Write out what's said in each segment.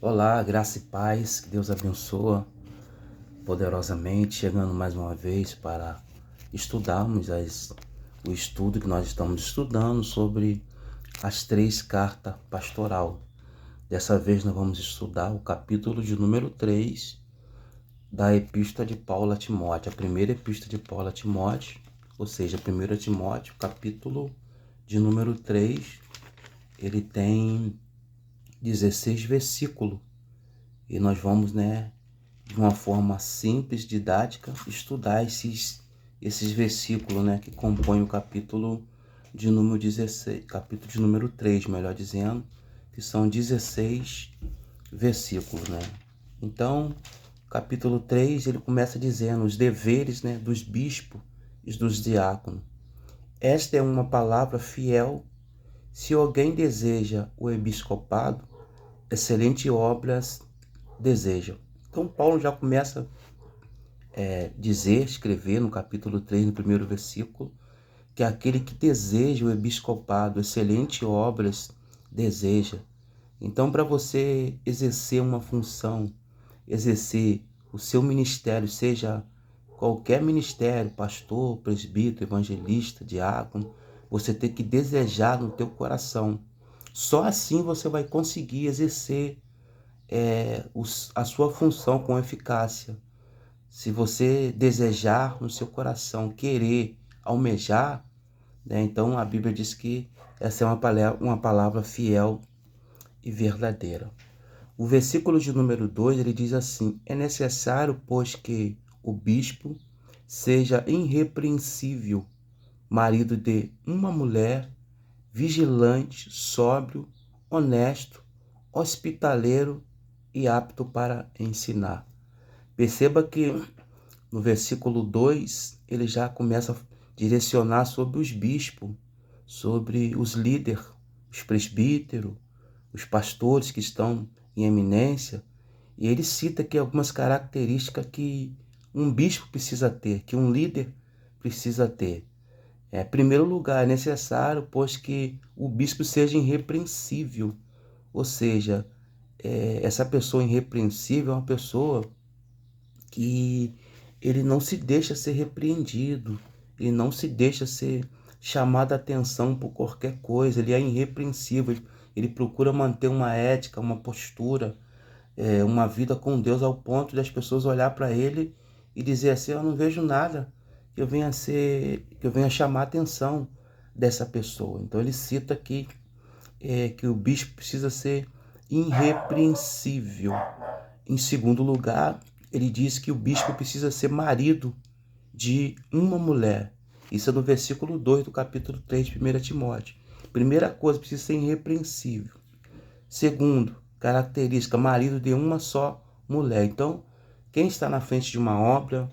Olá, graça e paz, que Deus abençoe poderosamente, chegando mais uma vez para estudarmos o estudo que nós estamos estudando sobre as 3 cartas pastoral. Dessa vez nós vamos estudar o capítulo de número 3 da Epístola de Paulo a Timóteo, a primeira Epístola de Paulo a Timóteo, ou seja, 1 Timóteo, capítulo de número 3, ele tem 16 versículos. E nós vamos, de uma forma simples, didática, estudar esses versículos, que compõem o capítulo de número 16, capítulo de número 3, melhor dizendo, que são 16 versículos, Então, capítulo 3, ele começa dizendo os deveres, dos bispos e dos diáconos. Esta é uma palavra fiel. Se alguém deseja o episcopado, excelentes obras deseja. Então Paulo já começa escrever no capítulo 3, no primeiro versículo, que aquele que deseja o episcopado, excelentes obras deseja. Então, para você exercer uma função, exercer o seu ministério, seja qualquer ministério, pastor, presbítero, evangelista, diácono, você tem que desejar no teu coração. Só assim você vai conseguir exercer a sua função com eficácia. Se você desejar no seu coração, querer, almejar, então a Bíblia diz que essa é uma palavra fiel e verdadeira. O versículo de número 2, ele diz assim: é necessário, pois, que o bispo seja irrepreensível, marido de uma mulher, vigilante, sóbrio, honesto, hospitaleiro e apto para ensinar. Perceba que no versículo 2, ele já começa a direcionar sobre os bispos, sobre os líderes, os presbíteros, os pastores que estão em eminência. E ele cita aqui algumas características que um bispo precisa ter, que um líder precisa ter. Em primeiro lugar, é necessário, pois, que o bispo seja irrepreensível. Ou seja, essa pessoa irrepreensível é uma pessoa que ele não se deixa ser repreendido, ele não se deixa ser chamado a atenção por qualquer coisa, ele é irrepreensível, ele procura manter uma ética, uma postura, uma vida com Deus ao ponto das pessoas olhar para ele e dizer assim: eu não vejo nada que eu venha chamar a atenção dessa pessoa. Então ele cita aqui que o bispo precisa ser irrepreensível. Em segundo lugar, ele diz que o bispo precisa ser marido de uma mulher. Isso é no versículo 2 do capítulo 3 de 1 Timóteo. Primeira coisa, precisa ser irrepreensível. Segundo, característica, marido de uma só mulher. Então, quem está na frente de uma obra,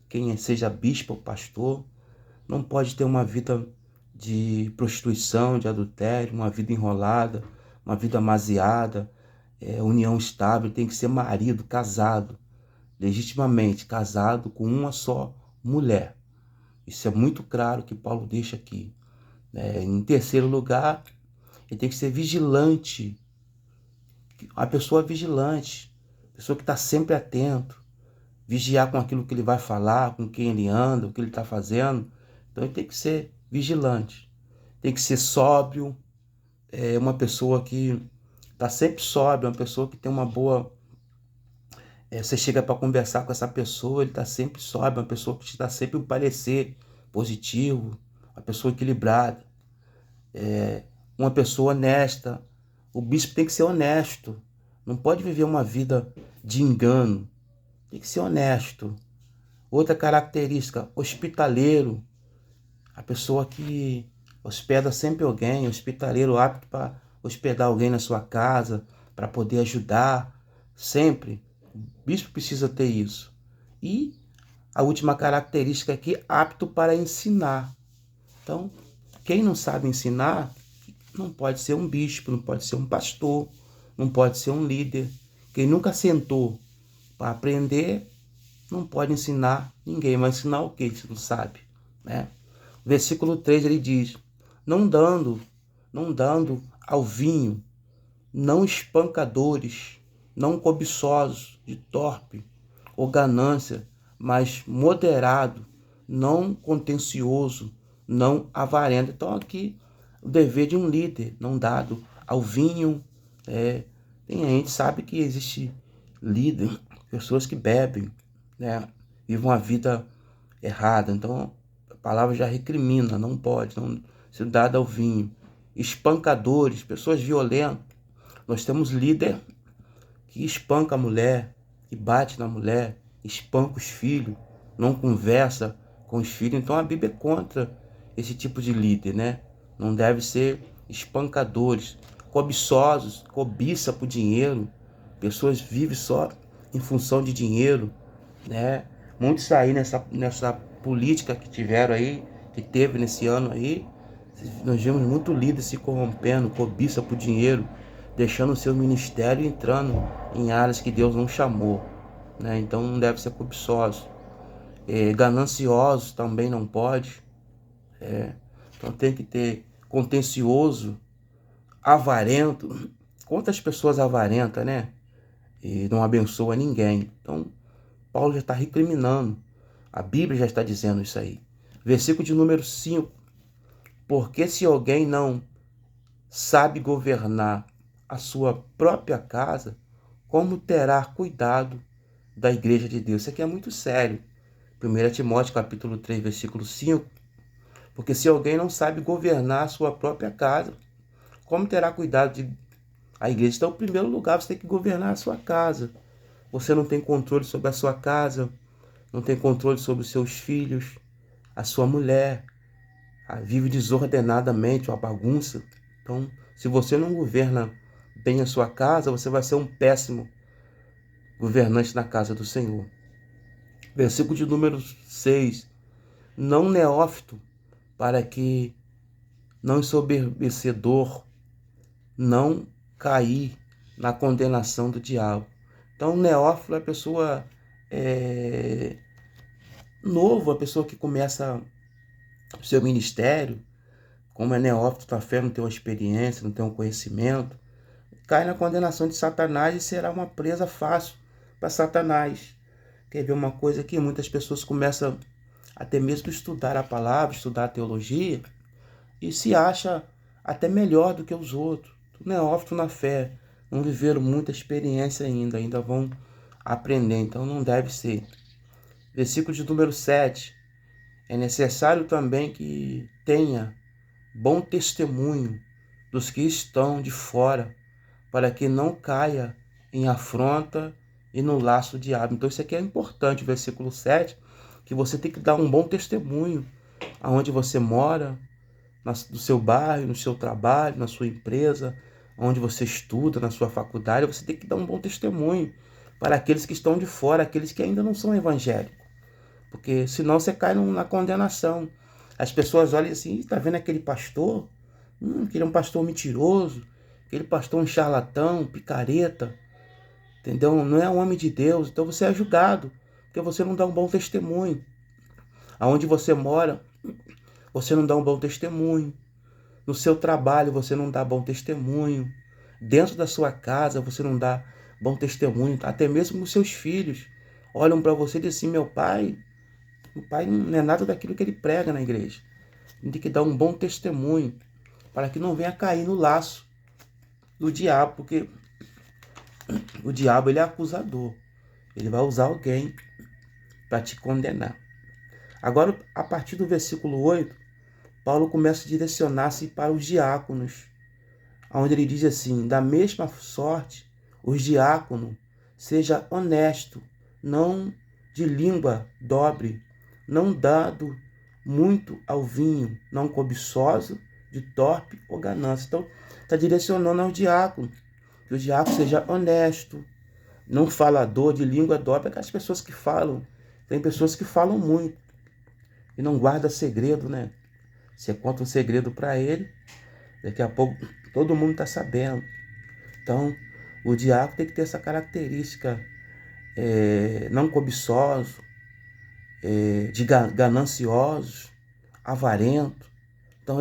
quem seja bispo ou pastor, não pode ter uma vida de prostituição, de adultério, uma vida enrolada, uma vida amaziada, união estável. Tem que ser marido, casado, legitimamente casado com uma só mulher. Isso é muito claro que Paulo deixa aqui. Em terceiro lugar, ele tem que ser vigilante. A pessoa vigilante, pessoa que está sempre atento, vigiar com aquilo que ele vai falar, com quem ele anda, o que ele está fazendo. Então ele tem que ser vigilante, tem que ser sóbrio, uma pessoa que está sempre sóbria, uma pessoa que tem uma boa... você chega para conversar com essa pessoa, ele está sempre sóbrio, uma pessoa que te dá sempre um parecer positivo, uma pessoa equilibrada, uma pessoa honesta. O bispo tem que ser honesto, não pode viver uma vida de engano, tem que ser honesto. Outra característica, hospitaleiro, a pessoa que hospeda sempre alguém, hospitaleiro apto para hospedar alguém na sua casa, para poder ajudar, sempre. O bispo precisa ter isso. E a última característica aqui, apto para ensinar. Então, quem não sabe ensinar, não pode ser um bispo, não pode ser um pastor, não pode ser um líder. Quem nunca sentou para aprender, não pode ensinar ninguém. Vai ensinar o que se não sabe, Versículo 3, ele diz: não dando ao vinho, não espancadores, não cobiçosos, de torpe ou ganância, mas moderado, não contencioso, não avarento. Então aqui o dever de um líder, não dado ao vinho. A gente sabe que existe líder, pessoas que bebem, né, vivem uma vida errada. Então a palavra já recrimina, não pode, não ser dado ao vinho. Espancadores, pessoas violentas. Nós temos líder que espanca a mulher, que bate na mulher, espanca os filhos, não conversa com os filhos. Então a Bíblia é contra esse tipo de líder, né? Não deve ser espancadores, cobiçosos, cobiça por dinheiro. Pessoas vivem só em função de dinheiro, né? Muitos aí nessa política que tiveram aí, que teve nesse ano aí, nós vimos muito líder se corrompendo, cobiça por dinheiro, deixando o seu ministério e entrando em áreas que Deus não chamou, né? Então não deve ser cobiçoso. Gananciosos também não pode. Então tem que ter contencioso, avarento. Quantas pessoas avarentas, né? E não abençoa ninguém. Então Paulo já está recriminando. A Bíblia já está dizendo isso aí. Versículo de número 5. Porque se alguém não sabe governar a sua própria casa, como terá cuidado da igreja de Deus? Isso aqui é muito sério. 1 Timóteo capítulo 3, versículo 5. Porque se alguém não sabe governar a sua própria casa, como terá cuidado de a igreja? Então, em primeiro lugar, você tem que governar a sua casa. Você não tem controle sobre a sua casa, não tem controle sobre os seus filhos, a sua mulher, vive desordenadamente, uma bagunça. Então, se você não governa bem a sua casa, você vai ser um péssimo governante na casa do Senhor. Versículo de número 6. Não neófito, para que não ensoberbecedor, não cair na condenação do diabo. Então, neófilo é a pessoa novo, a pessoa que começa o seu ministério, como é neófito na fé, não tem uma experiência, não tem um conhecimento, cai na condenação de Satanás e será uma presa fácil para Satanás. Quer ver uma coisa que muitas pessoas começam até mesmo estudar a palavra, estudar a teologia, e se acha até melhor do que os outros. Neófito na fé, não viveram muita experiência ainda vão aprender, então não deve ser. Versículo de número 7. É necessário também que tenha bom testemunho dos que estão de fora, para que não caia em afronta e no laço do diabo. Então isso aqui é importante, o versículo 7, que você tem que dar um bom testemunho aonde você mora, no seu bairro, no seu trabalho, na sua empresa, onde você estuda, na sua faculdade. Você tem que dar um bom testemunho para aqueles que estão de fora, aqueles que ainda não são evangélicos, porque senão você cai na condenação. As pessoas olham assim, está vendo aquele pastor? Aquele é um pastor mentiroso, aquele pastor um charlatão, picareta, entendeu? Não é um homem de Deus. Então você é julgado, porque você não dá um bom testemunho. Aonde você mora, você não dá um bom testemunho. No seu trabalho, você não dá bom testemunho. Dentro da sua casa, você não dá bom testemunho. Até mesmo os seus filhos olham para você e dizem assim, meu pai não é nada daquilo que ele prega na igreja. Tem que dar um bom testemunho para que não venha cair no laço do diabo, porque o diabo ele é acusador. Ele vai usar alguém para te condenar. Agora, a partir do versículo 8, Paulo começa a direcionar-se para os diáconos, onde ele diz assim, da mesma sorte, os diáconos, seja honesto, não de língua dobre, não dado muito ao vinho, não cobiçoso, de torpe ou ganância. Então, está direcionando aos diáconos, que o diácono seja honesto, não falador de língua dobre, aquelas pessoas que falam. Tem pessoas que falam muito e não guardam segredo, né? Você conta um segredo para ele, daqui a pouco todo mundo está sabendo. Então, o diácono tem que ter essa característica, não cobiçoso, de gananciosos, avarento. Então,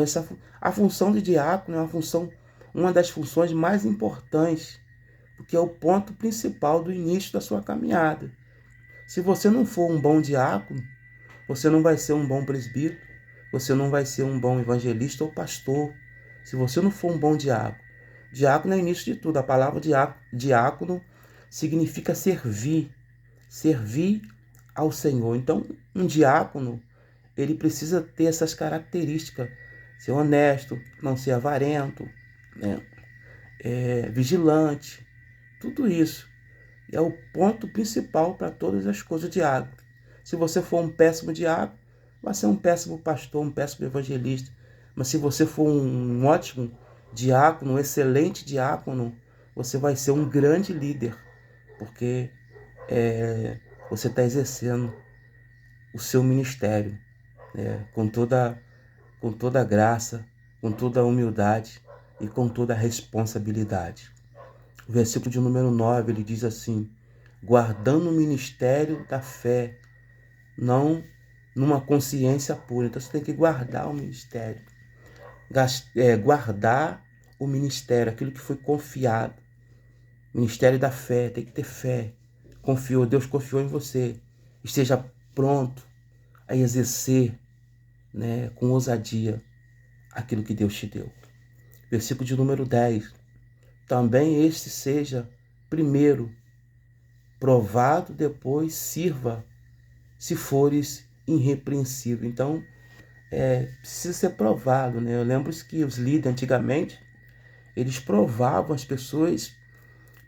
a função de diácono é uma das funções mais importantes, porque é o ponto principal do início da sua caminhada. Se você não for um bom diácono, você não vai ser um bom presbítero, você não vai ser um bom evangelista ou pastor. Se você não for um bom diácono. Diácono é o início de tudo. A palavra diácono significa servir. Servir ao Senhor. Então, um diácono, ele precisa ter essas características. Ser honesto, não ser avarento, né? Vigilante. Tudo isso é o ponto principal para todas as coisas do diácono. Se você for um péssimo diácono, vai ser um péssimo pastor, um péssimo evangelista. Mas se você for um ótimo diácono, um excelente diácono, você vai ser um grande líder, porque você está exercendo o seu ministério, né, com toda a graça, com toda a humildade e com toda a responsabilidade. O versículo de número 9, ele diz assim: guardando o ministério da fé, não numa consciência pura. Então você tem que guardar o ministério. Guardar o ministério, aquilo que foi confiado. Ministério da fé, tem que ter fé. Deus confiou em você. Esteja pronto a exercer, né, com ousadia aquilo que Deus te deu. Versículo de número 10. Também este seja primeiro provado, depois sirva, se fores irrepreensível. Então, precisa ser provado, né? Eu lembro que os líderes antigamente, eles provavam as pessoas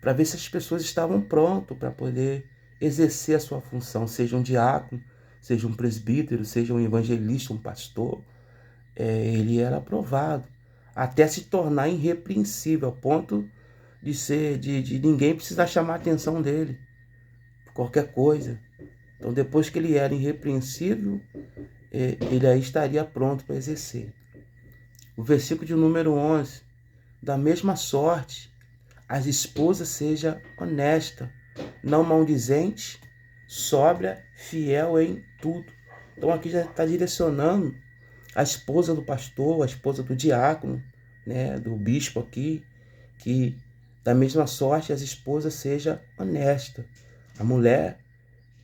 para ver se as pessoas estavam prontas para poder exercer a sua função, seja um diácono, seja um presbítero, seja um evangelista, um pastor. Ele era aprovado até se tornar irrepreensível, ao ponto de ninguém precisar chamar a atenção dele por qualquer coisa. Então, depois que ele era irrepreensível, ele aí estaria pronto para exercer. O versículo de número 11. Da mesma sorte, as esposas seja honesta, não maldizente, sóbria, fiel em tudo. Então aqui já está direcionando a esposa do pastor, a esposa do diácono, né, do bispo aqui, que da mesma sorte as esposas seja honesta. A mulher,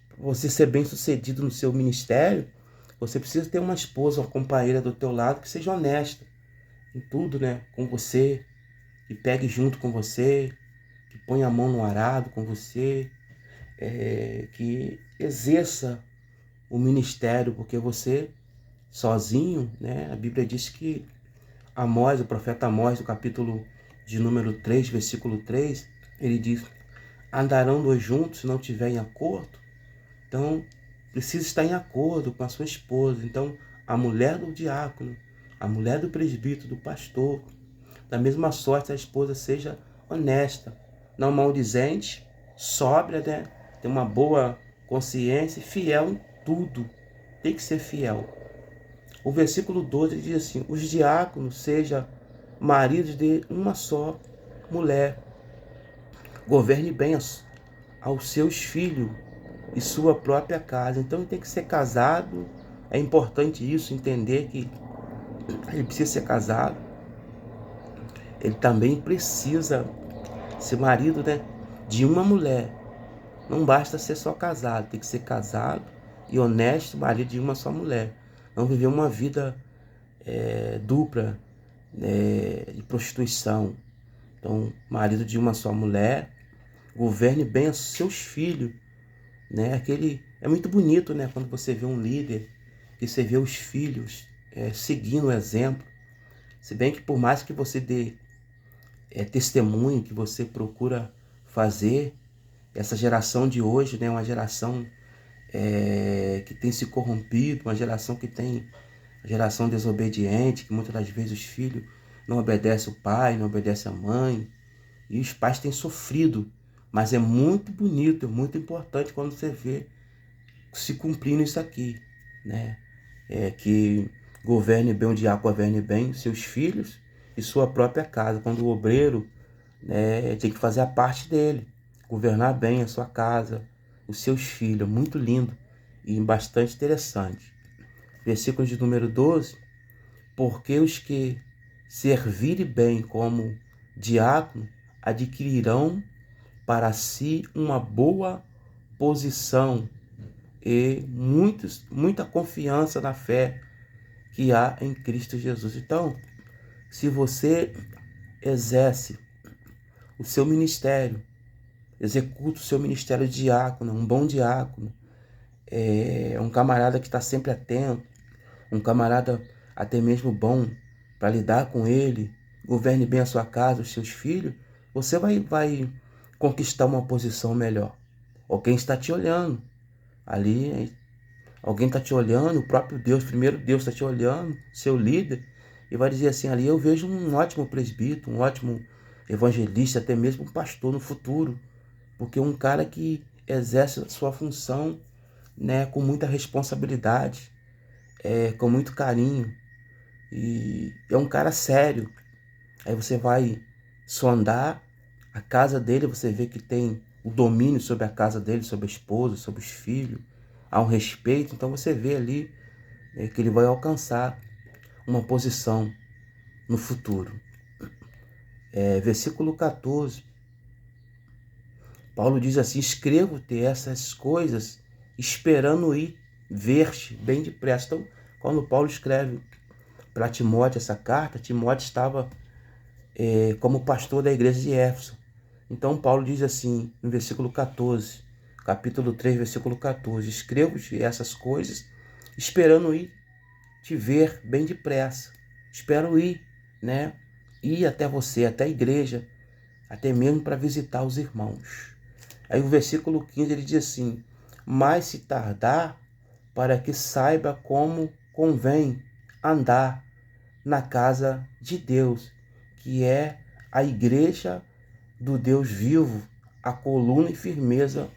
para você ser bem sucedido no seu ministério, você precisa ter uma esposa, uma companheira do teu lado que seja honesta em tudo, né, com você, que pegue junto com você, que ponha a mão no arado com você, que exerça o ministério, porque você sozinho, né, a Bíblia diz que Amós, o profeta Amós, no capítulo de número 3, versículo 3, ele diz: andarão dois juntos se não tiver em acordo? Então, precisa estar em acordo com a sua esposa. Então, a mulher do diácono, a mulher do presbítero, do pastor, da mesma sorte a esposa seja honesta, não maldizente, sóbria, né? Tem uma boa consciência e fiel em tudo. Tem que ser fiel. O versículo 12 diz assim: os diáconos sejam maridos de uma só mulher. Governe bem aos seus filhos e sua própria casa. Então ele tem que ser casado. É importante isso, entender que ele precisa ser casado. Ele também precisa ser marido, né, de uma mulher. Não basta ser só casado, tem que ser casado e honesto, marido de uma só mulher. Não viver uma vida dupla, de prostituição. Então, marido de uma só mulher, governe bem os seus filhos, né? É muito bonito, né, quando você vê um líder e você vê os filhos seguindo o exemplo. Se bem que por mais que você dê testemunho, que você procura fazer, essa geração de hoje, né, uma geração que tem se corrompido, uma geração geração desobediente, que muitas das vezes os filhos não obedecem o pai, não obedecem a mãe, e os pais têm sofrido. Mas é muito bonito, é muito importante quando você vê se cumprindo isso aqui, né? Que governe bem, o diácono governe bem seus filhos e sua própria casa. Quando o obreiro, né, tem que fazer a parte dele, governar bem a sua casa, os seus filhos. Muito lindo e bastante interessante. Versículo de número 12. Porque os que servirem bem como diácono adquirirão para si uma boa posição e muita confiança na fé que há em Cristo Jesus. Então, se você exerce o seu ministério, executa o seu ministério de diácono, um bom diácono, um camarada que está sempre atento, um camarada até mesmo bom para lidar com ele, governe bem a sua casa, os seus filhos, você vai conquistar uma posição melhor. Alguém está te olhando. Ali, alguém está te olhando, o próprio Deus, primeiro Deus está te olhando, seu líder, e vai dizer assim, ali eu vejo um ótimo presbítero, um ótimo evangelista, até mesmo um pastor no futuro, porque um cara que exerce a sua função, né, com muita responsabilidade, com muito carinho, e é um cara sério. Aí você vai sondar a casa dele, você vê que tem o domínio sobre a casa dele, sobre a esposa, sobre os filhos, há um respeito, então você vê ali que ele vai alcançar uma posição no futuro. Versículo 14, Paulo diz assim, escrevo-te essas coisas esperando ir ver-te bem depressa. Então, quando Paulo escreve para Timóteo essa carta, Timóteo estava como pastor da igreja de Éfeso. Então Paulo diz assim, no versículo 14, capítulo 3, versículo 14, escrevo-te essas coisas esperando ir te ver bem depressa. Espero ir, né? Ir até você, até a igreja, até mesmo para visitar os irmãos. Aí o versículo 15 ele diz assim, mas se tardar, para que saiba como convém andar na casa de Deus, que é a igreja do Deus vivo, a coluna e firmeza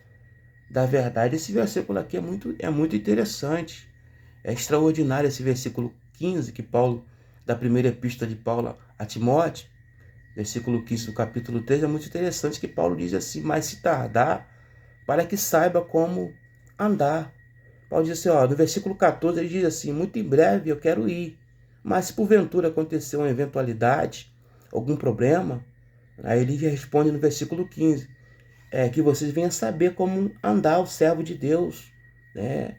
da verdade. Esse versículo aqui é muito interessante. É extraordinário esse versículo 15 que Paulo, da primeira epístola de Paulo a Timóteo, versículo 15 do capítulo 3, é muito interessante que Paulo diz assim, mas se tardar, para que saiba como andar. Paulo diz assim, no versículo 14 ele diz assim, muito em breve eu quero ir, mas se porventura acontecer uma eventualidade, algum problema, aí ele responde no versículo 15, que vocês venham saber como andar o servo de Deus, né?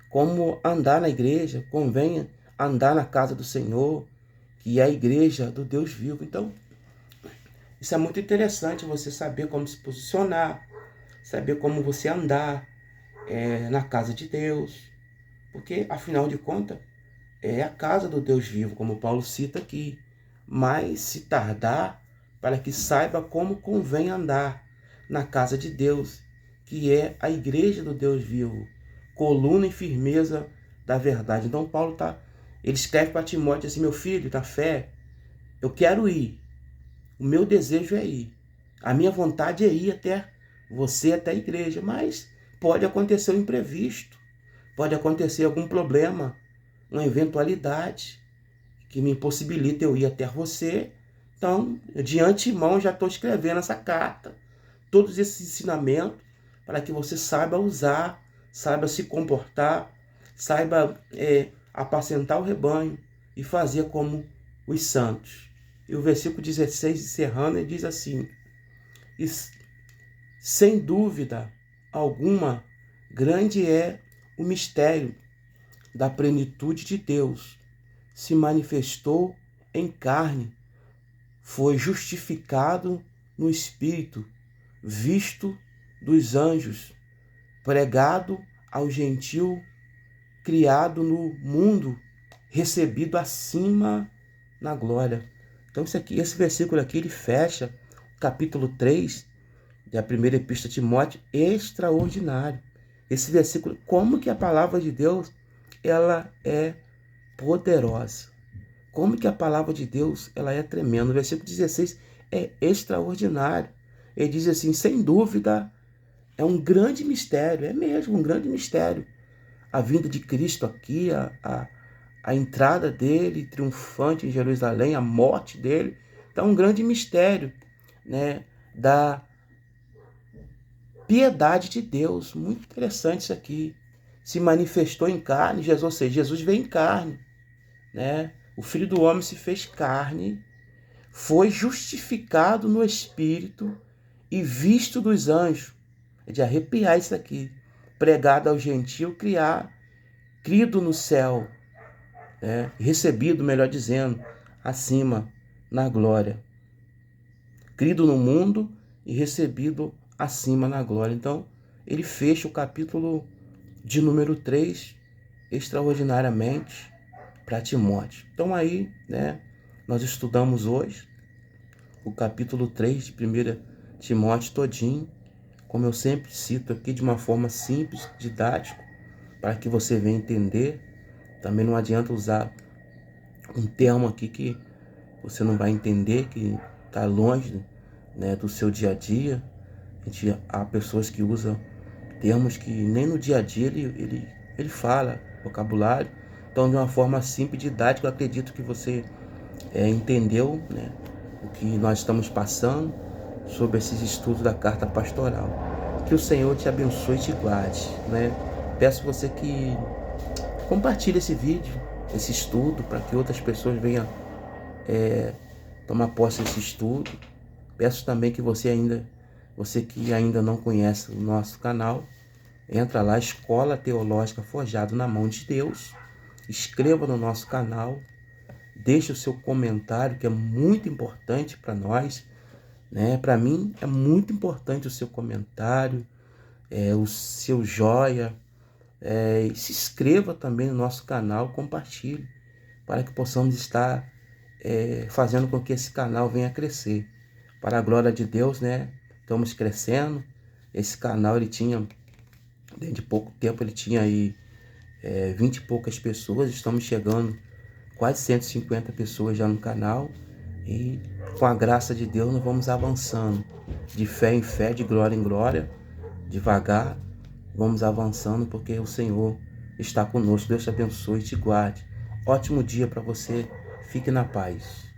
Como andar na igreja, convenha andar na casa do Senhor, que é a igreja do Deus vivo. Então, isso é muito interessante, você saber como se posicionar, saber como você andar na casa de Deus, porque, afinal de contas, é a casa do Deus vivo, como Paulo cita aqui. Mas se tardar, para que saiba como convém andar na casa de Deus, que é a igreja do Deus vivo, coluna e firmeza da verdade. Então Paulo ele escreve para Timóteo assim, meu filho, na fé, eu quero ir, o meu desejo é ir, a minha vontade é ir até você, até a igreja, mas pode acontecer um imprevisto, pode acontecer algum problema, uma eventualidade que me impossibilita eu ir até você. Então, de antemão, já estou escrevendo essa carta, todos esses ensinamentos, para que você saiba usar, saiba se comportar, saiba apacentar o rebanho e fazer como os santos. E o versículo 16, encerrando, ele diz assim, e, sem dúvida alguma, grande é o mistério da plenitude de Deus, se manifestou em carne, foi justificado no Espírito, visto dos anjos, pregado ao gentil, criado no mundo, recebido acima na glória. Então esse versículo aqui, ele fecha o capítulo 3 da primeira epístola de Timóteo, extraordinário. Esse versículo, como que a palavra de Deus, ela é poderosa. Como que a palavra de Deus, ela é tremenda. O versículo 16 é extraordinário. Ele diz assim, sem dúvida, é um grande mistério, é mesmo um grande mistério. A vinda de Cristo aqui, a entrada dele triunfante em Jerusalém, a morte dele, então é um grande mistério, né, da piedade de Deus. Muito interessante isso aqui. Se manifestou em carne, Jesus, ou seja, Jesus veio em carne, né? O Filho do Homem se fez carne, foi justificado no Espírito e visto dos anjos. É de arrepiar isso aqui. Pregado ao gentio, crido no céu, né? Recebido, melhor dizendo, acima, na glória. Crido no mundo e recebido acima na glória. Então, ele fecha o capítulo de número 3 extraordinariamente para Timóteo. Então aí, né, nós estudamos hoje o capítulo 3 de 1 Timóteo todinho, como eu sempre cito aqui, de uma forma simples, didática, para que você venha entender. Também não adianta usar um termo aqui que você não vai entender, que está longe, né, do seu dia a dia. Há pessoas que usam termos que nem no dia a dia ele fala, vocabulário. Então, de uma forma simples, didática, eu acredito que você entendeu, né, o que nós estamos passando sobre esses estudos da carta pastoral. Que o Senhor te abençoe e te guarde, né? Peço você que compartilhe esse vídeo, esse estudo, para que outras pessoas venham tomar posse desse estudo. Peço também que você que ainda não conhece o nosso canal, entra lá, Escola Teológica Forjado na Mão de Deus, inscreva no nosso canal, deixe o seu comentário, que é muito importante para nós, né? Para mim é muito importante o seu comentário, o seu joia, e se inscreva também no nosso canal, compartilhe, para que possamos estar fazendo com que esse canal venha a crescer. Para a glória de Deus, né? Estamos crescendo. Esse canal, ele tinha, dentro de pouco tempo, ele tinha aí 20 e poucas pessoas. Estamos chegando quase 150 pessoas já no canal. E com a graça de Deus, nós vamos avançando. De fé em fé, de glória em glória. Devagar, vamos avançando, porque o Senhor está conosco. Deus te abençoe e te guarde. Ótimo dia para você. Fique na paz.